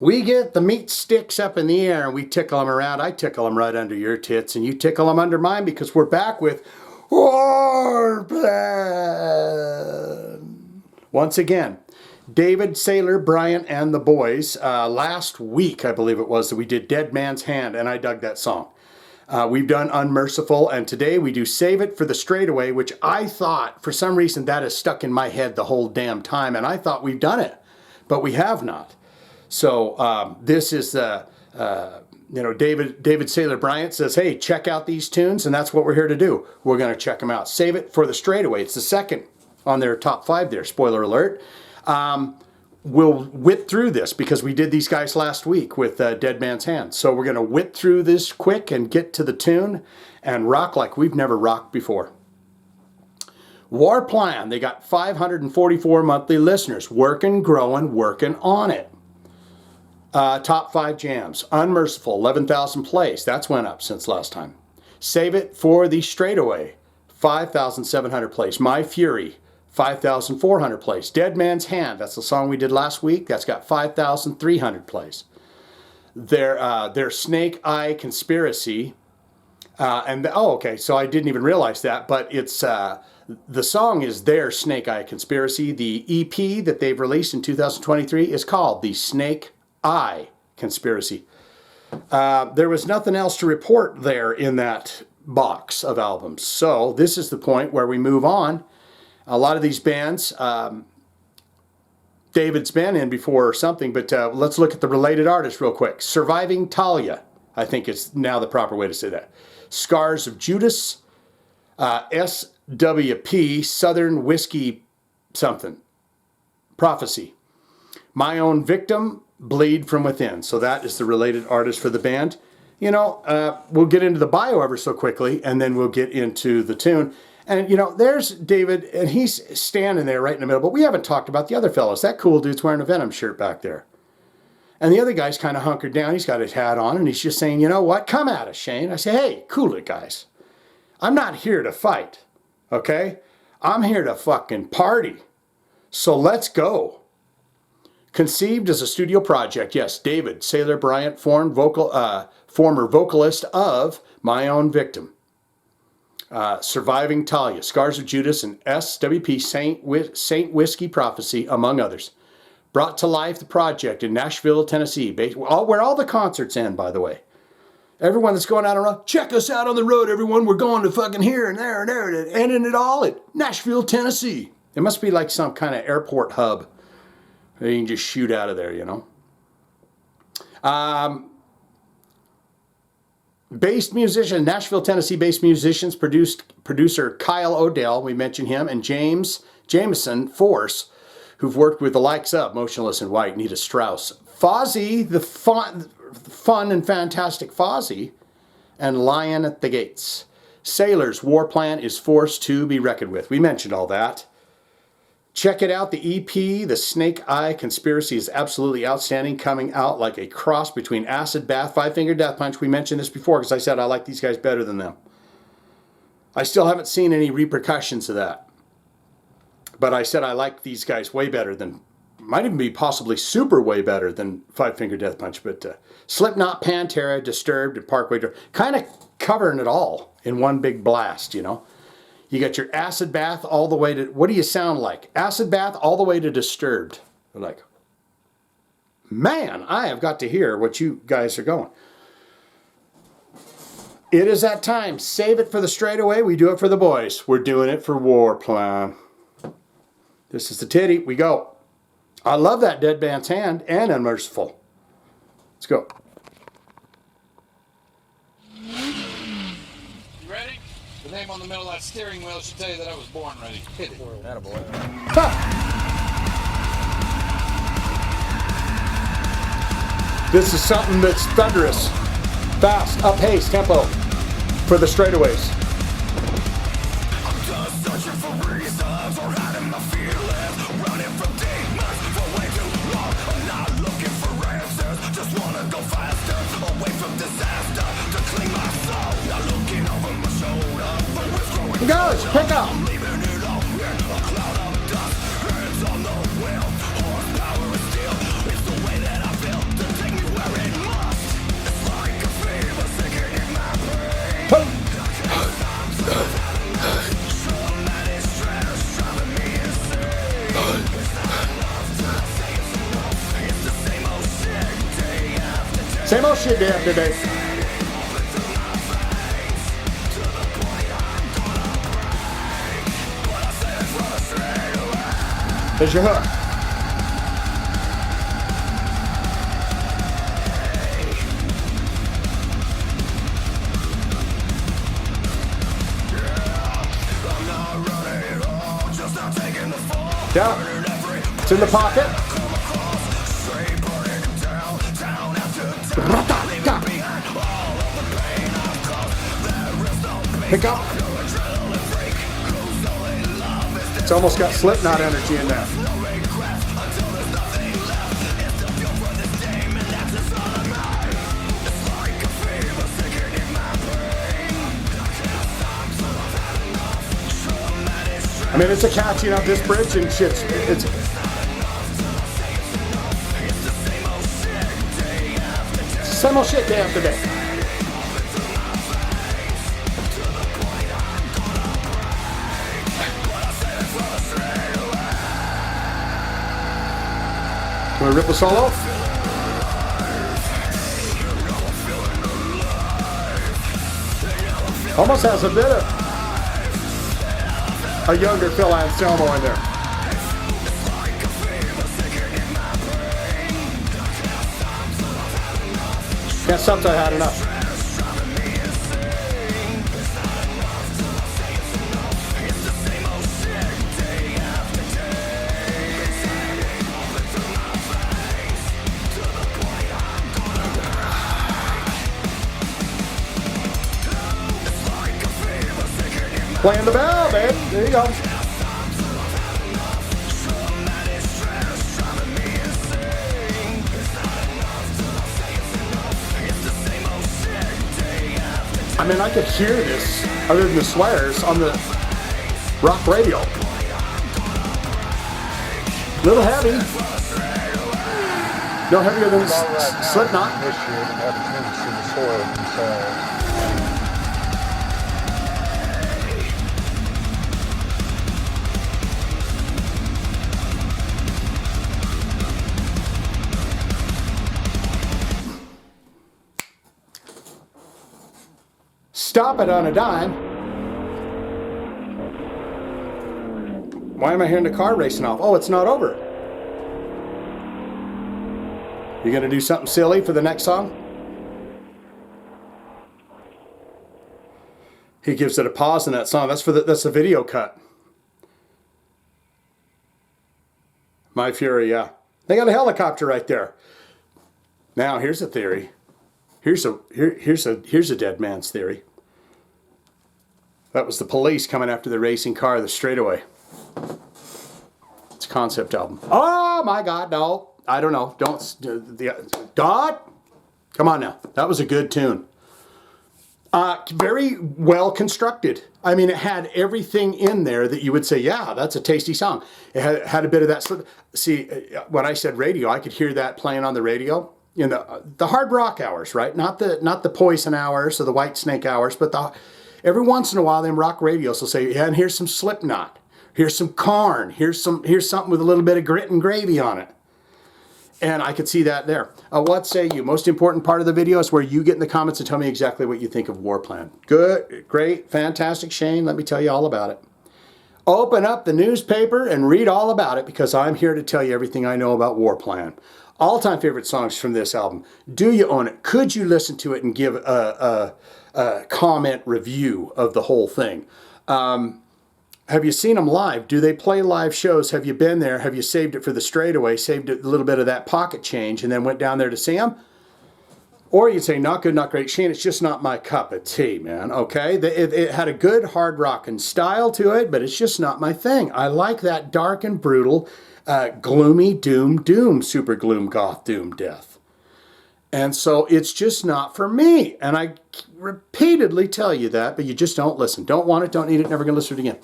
We get the meat sticks up in the air and we tickle them around. I tickle them right under your tits and you tickle them under mine because we're back with Warplan. Once again, David, Sailor, Bryant, and the boys. Last week, I believe it was, that we did Deadman's Hand, and I dug that song. We've done Unmerciful, and today we do Save It for the Straightaway, which I thought, for some reason, that is stuck in my head the whole damn time, and I thought we've done it, but we have not. So this is David Sailor Bryant says, hey, check out these tunes, and that's what we're here to do. We're going to check them out. Save It for the Straightaway. It's the second on their top 5 there, spoiler alert. We'll whip through this because we did these guys last week with Deadman's Hand. So we're going to whip through this quick and get to the tune and rock like we've never rocked before. Warplan, they got 544 monthly listeners. Working, growing, working on it. Top 5 jams. Unmerciful, 11,000 plays. That's went up since last time. Save It for the Straightaway, 5,700 plays. My Fury, 5,400 plays. Deadman's Hand, that's the song we did last week. That's got 5,300 plays. Their Snake Eye Conspiracy, okay, so I didn't even realize that, but it's the song is their Snake Eye Conspiracy. The EP that they've released in 2023 is called the Snake Eye Conspiracy. There was nothing else to report there in that box of albums. So this is the point where we move on. A lot of these bands, David's been in before or something, but let's look at the related artists real quick. Surviving Talia, I think it's now the proper way to say that. Scars of Judas, SWP, Southern Whiskey something, Prophecy. My Own Victim, Bleed From Within. So that is the related artist for the band. You know, we'll get into the bio ever so quickly, and then we'll get into the tune. And, you know, there's David, and he's standing there right in the middle, but we haven't talked about the other fellows. That cool dude's wearing a Venom shirt back there. And the other guy's kind of hunkered down. He's got his hat on, and he's just saying, you know what? Come at us, Shane. I say, hey, cool it, guys. I'm not here to fight, okay? I'm here to fucking party. So let's go. Conceived as a studio project, yes, David Sailor Bryant, former vocalist of My Own Victim. Surviving Talia, Scars of Judas, and SWP Saint Whiskey Prophecy, among others. Brought to life the project in Nashville, Tennessee, where all the concerts end, by the way. Everyone that's going out on the road, check us out on the road, everyone. We're going to fucking here and there and there, and ending it all at Nashville, Tennessee. It must be like some kind of airport hub. You can just shoot out of there, you know. Based musician, Nashville, Tennessee-based musicians, producer Kyle Odell, we mentioned him, and James Jameson Force, who've worked with the likes of Motionless in White, Nita Strauss, Fozzy, the fun and fantastic Fozzy, and Lion at the Gates. Sailors, Warplan is forced to be reckoned with. We mentioned all that. Check it out, the EP, The Snake Eye Conspiracy, is absolutely outstanding, coming out like a cross between Acid Bath, Five Finger Death Punch. We mentioned this before because I said I like these guys better than them. I still haven't seen any repercussions of that. But I said I like these guys way better than, might even be possibly super way better than Five Finger Death Punch. But Slipknot, Pantera, Disturbed, and Parkway Drive, kind of covering it all in one big blast, you know. You got your Acid Bath all the way to, what do you sound like? Acid Bath all the way to Disturbed. They're like, man, I have got to hear what you guys are going. It is that time. Save it for the straightaway. We do it for the boys. We're doing it for Warplan. This is the titty. We go. I love that Deadman's Hand and Unmerciful. Let's go. The name on the middle of that steering wheel should tell you that I was born ready. Hit it. Attaboy. This is something that's thunderous, fast, up-pace, tempo for the straightaways. I'm just searching for reasons or hiding my feelings, running from demons for way too long. I'm not looking for answers, just wanna go faster, away from disaster, to clean my soul. Not looking over my shoulder, but what's growing. Goes, pick up. I'm leaving it all here, a cloud of dust, hands on the wheel, horsepower is steel. It's the way that I feel. Same old shit day after day. There's your hook. Yeah, it's in the pocket. Pick up. It's almost got Slipknot energy in there. I mean, it's a catching up this bridge and shit's it's same old shit day after day. Can we rip a solo? Almost has a bit of a younger Phil Anselmo in there. Can't stop till I had enough. Playing the bell, babe. There you go. I mean, I could hear this, other than the swears, on the rock radio. Little heavy. No heavier than Slipknot. Stop it on a dime. Why am I hearing the car racing off? Oh, it's not over. You gonna do something silly for the next song? He gives it a pause in that song. That's the video cut. My Fury, yeah. They got a helicopter right there. Now here's a theory. Here's a dead man's theory. That was the police coming after the racing car, the straightaway. It's a concept album. Oh my God, no. I don't know. God? Come on now. That was a good tune. Very well constructed. I mean, it had everything in there that you would say, yeah, that's a tasty song. It had a bit of that. See, when I said radio, I could hear that playing on the radio. In the hard rock hours, right? Not the Poison hours or the White Snake hours, but every once in a while, them rock radios will say, yeah, and here's some Slipknot, here's some Korn, here's something with a little bit of grit and gravy on it. And I could see that there. What say you? Most important part of the video is where you get in the comments and tell me exactly what you think of Warplan. Good, great, fantastic, Shane. Let me tell you all about it. Open up the newspaper and read all about it, because I'm here to tell you everything I know about Warplan. All-time favorite songs from this album. Do you own it? Could you listen to it and give a comment review of the whole thing? Have you seen them live? Do they play live shows? Have you been there? Have you saved it for the straightaway, saved a little bit of that pocket change, and then went down there to see them? Or you'd say, not good, not great. Shane, it's just not my cup of tea, man, okay? It had a good hard rockin' style to it, but it's just not my thing. I like that dark and brutal, gloomy, doom, super gloom, goth, doom, death. And so it's just not for me. And I repeatedly tell you that, but you just don't listen. Don't want it, don't need it, never gonna listen to it again.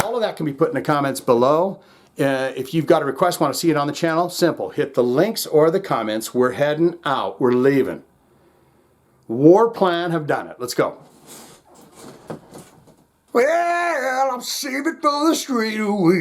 All of that can be put in the comments below. If you've got a request, want to see it on the channel, simple. Hit the links or the comments. We're heading out. We're leaving. Warplan have done it. Let's go. Well, I'm saving for the straightaway.